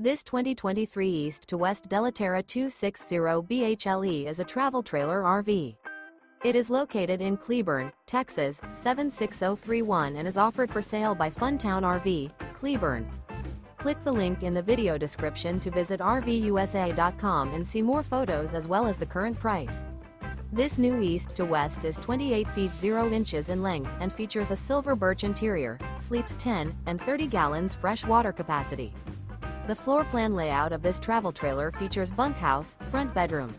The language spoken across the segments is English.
This 2023 East to West Della Terra 260 BHLE is a travel trailer RV. It is located in Cleburne, Texas, 76031 and is offered for sale by Funtown RV, Cleburne. Click the link in the video description to visit RVUSA.com and see more photos as well as the current price. This new East to West is 28 feet 0 inches in length and features a silver birch interior, sleeps 10 and 30 gallons fresh water capacity. The floor plan layout of this travel trailer features bunkhouse, front bedroom.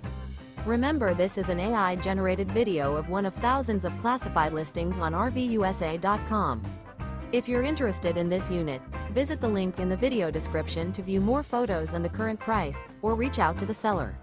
Remember, this is an AI-generated video of one of thousands of classified listings on RVUSA.com. If you're interested in this unit, visit the link in the video description to view more photos and the current price, or reach out to the seller.